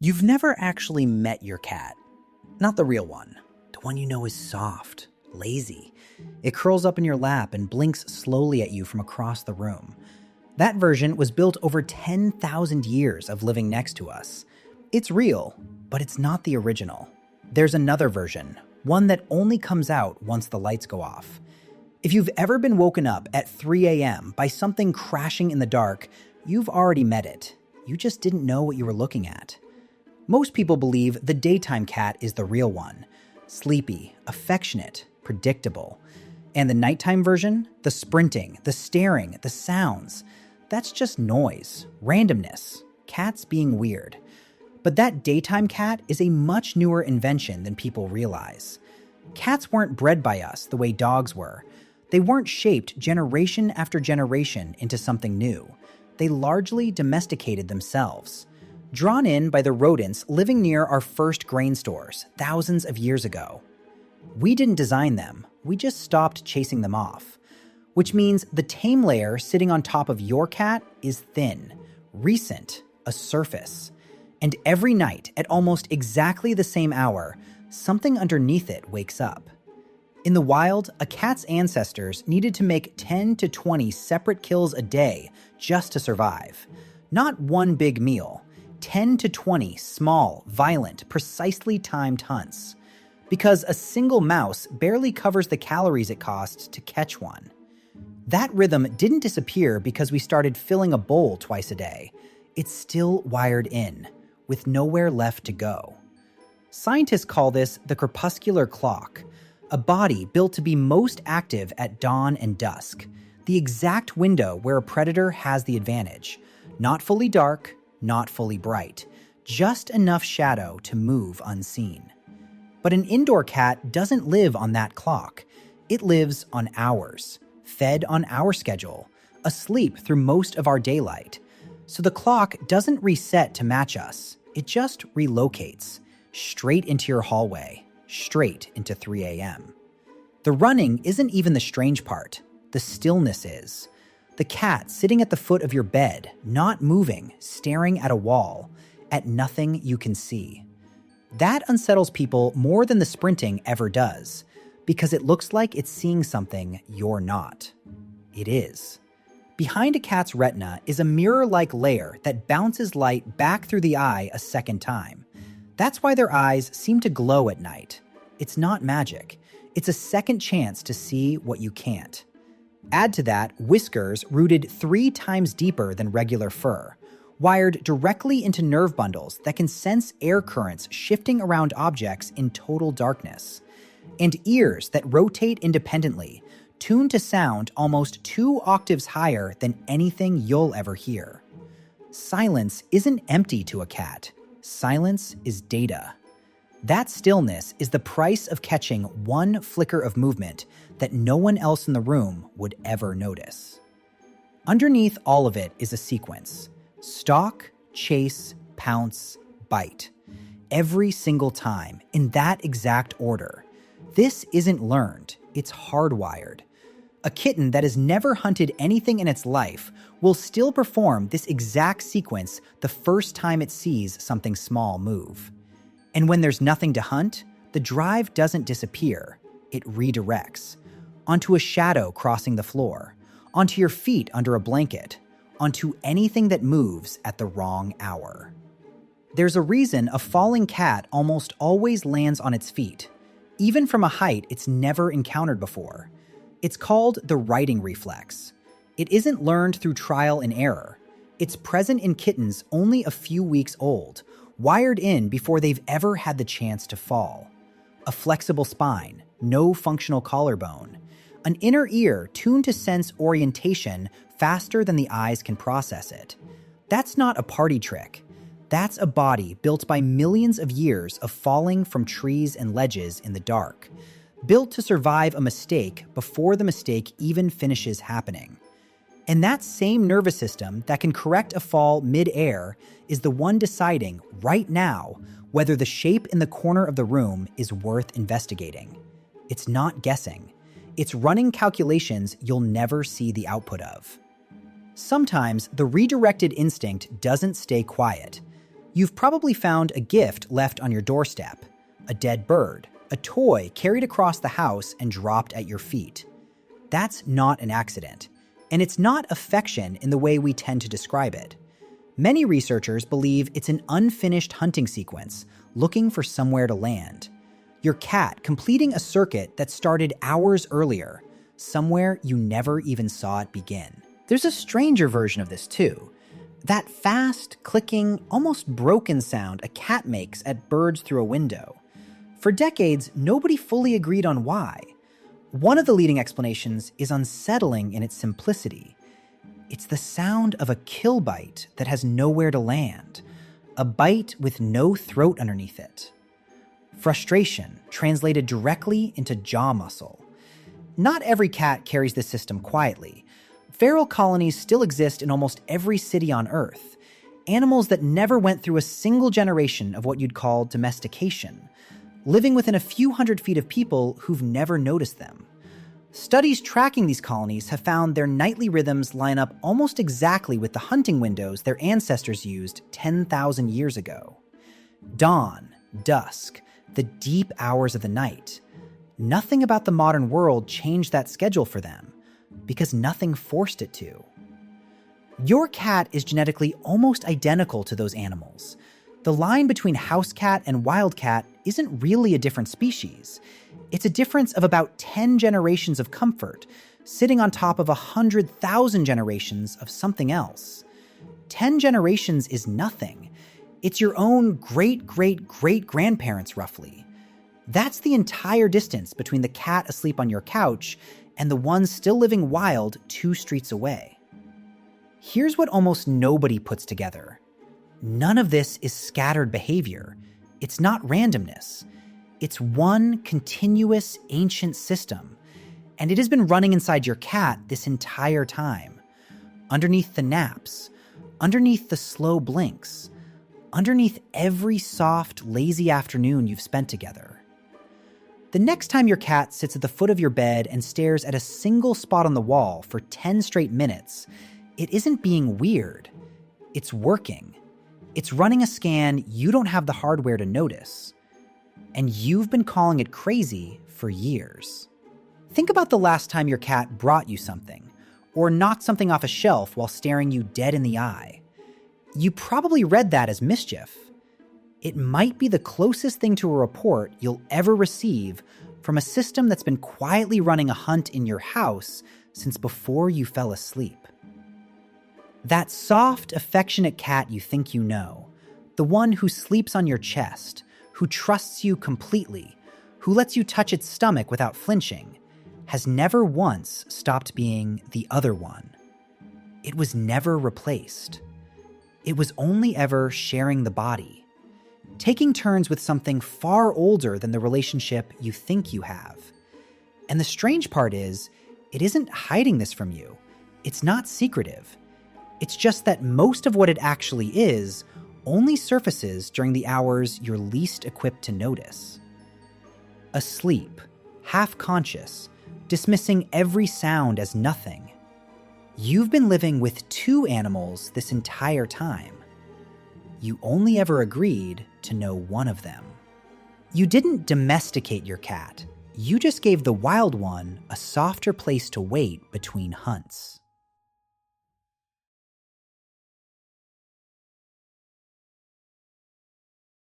You've never actually met your cat. Not the real one. The one you know is soft, lazy. It curls up in your lap and blinks slowly at you from across the room. That version was built over 10,000 years of living next to us. It's real, but it's not the original. There's another version, one that only comes out once the lights go off. If you've ever been woken up at 3 a.m. by something crashing in the dark, you've already met it. You just didn't know what you were looking at. Most people believe the daytime cat is the real one. Sleepy, affectionate, predictable. And the nighttime version? The sprinting, the staring, the sounds. That's just noise, randomness, cats being weird. But that daytime cat is a much newer invention than people realize. Cats weren't bred by us the way dogs were. They weren't shaped generation after generation into something new. They largely domesticated themselves. Drawn in by the rodents living near our first grain stores thousands of years ago. We didn't design them, we just stopped chasing them off. Which means the tame layer sitting on top of your cat is thin, recent, a surface. And every night, at almost exactly the same hour, something underneath it wakes up. In the wild, a cat's ancestors needed to make 10 to 20 separate kills a day just to survive. Not one big meal. 10 to 20 small, violent, precisely timed hunts. Because a single mouse barely covers the calories it costs to catch one. That rhythm didn't disappear because we started filling a bowl twice a day. It's still wired in, with nowhere left to go. Scientists call this the crepuscular clock, a body built to be most active at dawn and dusk, the exact window where a predator has the advantage. Not fully dark, not fully bright, just enough shadow to move unseen. But an indoor cat doesn't live on that clock. It lives on ours, fed on our schedule, asleep through most of our daylight. So the clock doesn't reset to match us. It just relocates, straight into your hallway, straight into 3 a.m. The running isn't even the strange part. The stillness is. The cat sitting at the foot of your bed, not moving, staring at a wall, at nothing you can see. That unsettles people more than the sprinting ever does, because it looks like it's seeing something you're not. It is. Behind a cat's retina is a mirror-like layer that bounces light back through the eye a second time. That's why their eyes seem to glow at night. It's not magic. It's a second chance to see what you can't. Add to that whiskers rooted 3 times deeper than regular fur, wired directly into nerve bundles that can sense air currents shifting around objects in total darkness, and ears that rotate independently, tuned to sound almost 2 octaves higher than anything you'll ever hear. Silence isn't empty to a cat. Silence is data. That stillness is the price of catching one flicker of movement that no one else in the room would ever notice. Underneath all of it is a sequence. Stalk, chase, pounce, bite. Every single time, in that exact order. This isn't learned, it's hardwired. A kitten that has never hunted anything in its life will still perform this exact sequence the first time it sees something small move. And when there's nothing to hunt, the drive doesn't disappear, it redirects. Onto a shadow crossing the floor, onto your feet under a blanket, onto anything that moves at the wrong hour. There's a reason a falling cat almost always lands on its feet, even from a height it's never encountered before. It's called the righting reflex. It isn't learned through trial and error. It's present in kittens only a few weeks old, wired in before they've ever had the chance to fall. A flexible spine, no functional collarbone. An inner ear tuned to sense orientation faster than the eyes can process it. That's not a party trick. That's a body built by millions of years of falling from trees and ledges in the dark, built to survive a mistake before the mistake even finishes happening. And that same nervous system that can correct a fall mid-air is the one deciding right now whether the shape in the corner of the room is worth investigating. It's not guessing. It's running calculations you'll never see the output of. Sometimes the redirected instinct doesn't stay quiet. You've probably found a gift left on your doorstep, a dead bird, a toy carried across the house and dropped at your feet. That's not an accident, and it's not affection in the way we tend to describe it. Many researchers believe it's an unfinished hunting sequence, looking for somewhere to land. Your cat completing a circuit that started hours earlier, somewhere you never even saw it begin. There's a stranger version of this too. That fast, clicking, almost broken sound a cat makes at birds through a window. For decades, nobody fully agreed on why. One of the leading explanations is unsettling in its simplicity. It's the sound of a kill bite that has nowhere to land, a bite with no throat underneath it. Frustration translated directly into jaw muscle. Not every cat carries this system quietly. Feral colonies still exist in almost every city on Earth. Animals that never went through a single generation of what you'd call domestication, living within a few hundred feet of people who've never noticed them. Studies tracking these colonies have found their nightly rhythms line up almost exactly with the hunting windows their ancestors used 10,000 years ago. Dawn, dusk, the deep hours of the night. Nothing about the modern world changed that schedule for them, because nothing forced it to. Your cat is genetically almost identical to those animals. The line between house cat and wild cat isn't really a different species. It's a difference of about 10 generations of comfort, sitting on top of 100,000 generations of something else. 10 generations is nothing. It's your own great-great-great-grandparents, roughly. That's the entire distance between the cat asleep on your couch and the one still living wild 2 streets away. Here's what almost nobody puts together. None of this is scattered behavior. It's not randomness. It's one continuous ancient system, and it has been running inside your cat this entire time. Underneath the naps, underneath the slow blinks, underneath every soft, lazy afternoon you've spent together. The next time your cat sits at the foot of your bed and stares at a single spot on the wall for 10 straight minutes, it isn't being weird. It's working. It's running a scan you don't have the hardware to notice. And you've been calling it crazy for years. Think about the last time your cat brought you something, or knocked something off a shelf while staring you dead in the eye. You probably read that as mischief. It might be the closest thing to a report you'll ever receive from a system that's been quietly running a hunt in your house since before you fell asleep. That soft, affectionate cat you think you know, the one who sleeps on your chest, who trusts you completely, who lets you touch its stomach without flinching, has never once stopped being the other one. It was never replaced. It was only ever sharing the body, taking turns with something far older than the relationship you think you have. And the strange part is, it isn't hiding this from you. It's not secretive. It's just that most of what it actually is only surfaces during the hours you're least equipped to notice. Asleep, half-conscious, dismissing every sound as nothing. You've been living with 2 animals this entire time. You only ever agreed to know one of them. You didn't domesticate your cat. You just gave the wild one a softer place to wait between hunts.